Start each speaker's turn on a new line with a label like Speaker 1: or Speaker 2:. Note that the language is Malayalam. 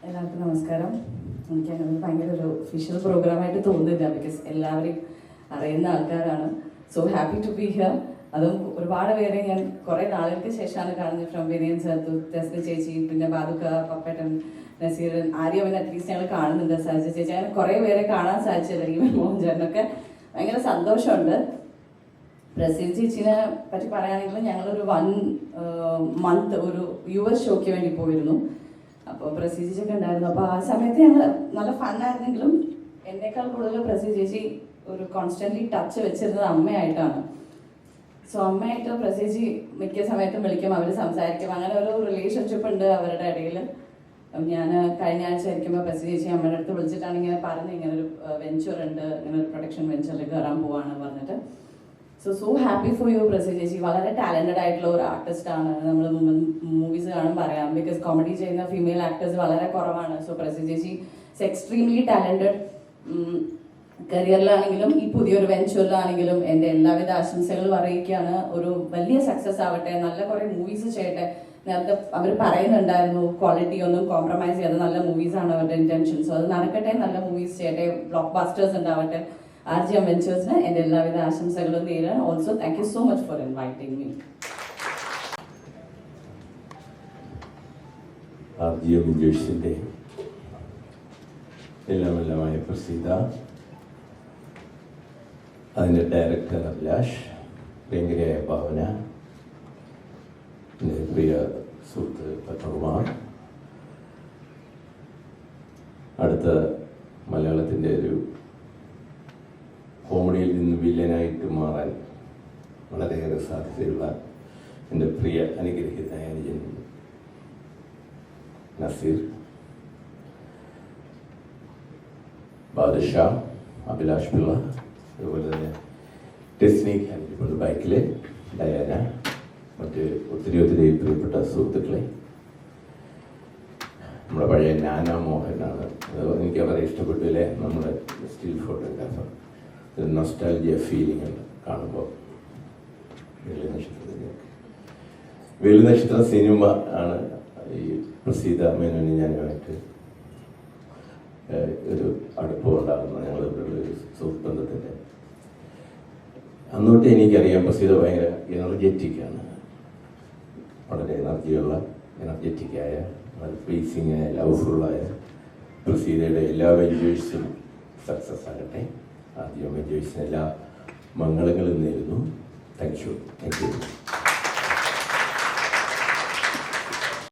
Speaker 1: എല്ലാവർക്കും നമസ്കാരം. എനിക്കങ്ങനെ ഭയങ്കര ഒരു ഒഫീഷ്യൽ പ്രോഗ്രാമായിട്ട് തോന്നുന്നില്ല, ബിക്കോസ് എല്ലാവരെയും അറിയുന്ന ആൾക്കാരാണ്. So happy to be here. അതും ഒരുപാട് പേരെ ഞാൻ കുറേ നാളുകൾക്ക് ശേഷമാണ് കാണുന്നത്. ഫ്രം വിനയൻ സർ, തെസ്ന ചേച്ചി, പിന്നെ ബാദുക്ക, പപ്പേട്ടൻ, നസീറൻ, ആര്യവൻ അറ്റ്ലീസ്റ്റ് ഞങ്ങൾ കാണുന്നുണ്ട്. സഹജ ചേച്ചി, അങ്ങനെ കുറേ പേരെ കാണാൻ സാധിച്ചില്ല. ഈവൻ മോഹൻചേട്ടനൊക്കെ ഭയങ്കര സന്തോഷമുണ്ട്. പ്രസീൽ ചേച്ചിനെ പറ്റി പറയുകയാണെങ്കിൽ ഞങ്ങളൊരു 1 month ഒരു US ഷോയ്ക്ക് വേണ്ടി പോയിരുന്നു. അപ്പോൾ പ്രസീൽ ചേച്ചിയൊക്കെ ഉണ്ടായിരുന്നു. അപ്പോൾ ആ സമയത്ത് ഞങ്ങൾ നല്ല ഫണ്ണായിരുന്നെങ്കിലും എന്നേക്കാൾ കൂടുതൽ പ്രസീൽ ചേച്ചി ഒരു കോൺസ്റ്റൻ്റ്ലി ടച്ച് വെച്ചിരുന്നത് അമ്മയായിട്ടാണ്. സോ അമ്മയായിട്ട് പ്രസീൽ ചേച്ചി മിക്ക സമയത്തും വിളിക്കും, അവർ സംസാരിക്കും. അങ്ങനെ ഒരു റിലേഷൻഷിപ്പ് ഉണ്ട് അവരുടെ ഇടയിൽ. ഞാൻ കഴിഞ്ഞ ആഴ്ച ആയിരിക്കുമ്പോൾ പ്രസീൽ ചേച്ചി അമ്മയുടെ അടുത്ത് വിളിച്ചിട്ടാണ് ഇങ്ങനെ പറഞ്ഞ് ഇങ്ങനെ ഒരു വെഞ്ചർ ഉണ്ട്, ഇങ്ങനെ ഒരു പ്രൊഡക്ഷൻ വെഞ്ചറിൽ കയറാൻ പോവാണ് പറഞ്ഞിട്ട്. So happy for you Praseel ചേച്ചി. വളരെ ടാലൻറ്റഡ് ആയിട്ടുള്ള ഒരു ആർട്ടിസ്റ്റാണ്. നമ്മൾ മൂവീസ് കാണും പറയാം, ബിക്കോസ് കോമഡി ചെയ്യുന്ന ഫീമെയിൽ ആക്ടേഴ്സ് വളരെ കുറവാണ്. സോ പ്രസീൽ ചേച്ചി ഇസ് എക്സ്ട്രീംലി ടാലൻറ്റഡ്. കരിയറിലാണെങ്കിലും ഈ പുതിയൊരു വെഞ്ചറിലാണെങ്കിലും എൻ്റെ എല്ലാവിധ ആശംസകളും അറിയിക്കുകയാണ്. ഒരു വലിയ സക്സസ് ആവട്ടെ, നല്ല കുറേ മൂവീസ് ചെയ്യട്ടെ. നേരത്തെ അവർ പറയുന്നുണ്ടായിരുന്നു ക്വാളിറ്റി ഒന്നും കോംപ്രമൈസ് ചെയ്യാതെ നല്ല മൂവീസാണ് അവരുടെ ഇൻറ്റൻഷൻ. സോ അത് നടക്കട്ടെ, നല്ല മൂവീസ് ചെയ്യട്ടെ, ബ്ലോക്ക് ബാസ്റ്റേഴ്സ് ഉണ്ടാവട്ടെ. RGM വെഞ്ചേഴ്സിന് എൻ്റെ എല്ലാവിധ ആശംസകളും നേരാണ്. Also thank you so much for inviting me.
Speaker 2: RGM വെഞ്ചേഴ്സിൻ്റെ എല്ലാമെല്ലാമായ പ്രസീത, അതിൻ്റെ ഡയറക്ടർ അഭിലാഷ്, പ്രിയങ്കരയായ ഭാവന, എൻ്റെ പ്രിയ സുഹൃത്ത് പത്മകുമാർ, അടുത്ത മലയാളത്തിൻ്റെ ഒരു കോമഡിയിൽ നിന്ന് വില്ലനായിട്ട് മാറാൻ വളരെയേറെ സാധ്യതയുള്ള എൻ്റെ പ്രിയ അനുഗ്രഹീതനായ അനുജൻ നസീർ, ബാദുഷാ, അഭിലാഷ് പിള്ള, അതുപോലെ തന്നെ ടെസ്നി ഇപ്പോൾ ബൈക്കിലെ ഡയാന, മറ്റ് ഒത്തിരി പ്രിയപ്പെട്ട സുഹൃത്തുക്കളെ, നമ്മുടെ പഴയ നാനാ മോഹനാണ്. എനിക്ക് വളരെ ഇഷ്ടപ്പെട്ടു അല്ലേ, നമ്മുടെ സ്റ്റിൽ ഫോട്ടോഗ്രാഫർ. ഒരു നൊസ്റ്റാൾജിയ ഫീലിംഗ് ഉണ്ട് കാണുമ്പോൾ. വെള്ളി നക്ഷത്ര സിനിമ ആണ് ഈ പ്രസീത മേനോന് ഞാനുമായിട്ട് ഒരു അടുപ്പം ഉണ്ടാകുന്നത്, ഞങ്ങളിവിടെ ഒരു സുഹൃത്ത് ബന്ധത്തിൻ്റെ. അന്നോട്ട് എനിക്കറിയാം പ്രസീത ഭയങ്കര എനർജറ്റിക്കാണ്, വളരെ എനർജറ്റിക്കായ, വളരെ പ്ലീസിങ്ങായ, ലവ്ഫുള്ളായ പ്രസീതയുടെ എല്ലാ വെഞ്ചേഴ്സും സക്സസ് ആകട്ടെ. RGM വെഞ്ചേഴ്സിന് എല്ലാ മംഗളങ്ങളും നേരുന്നു. Thank you.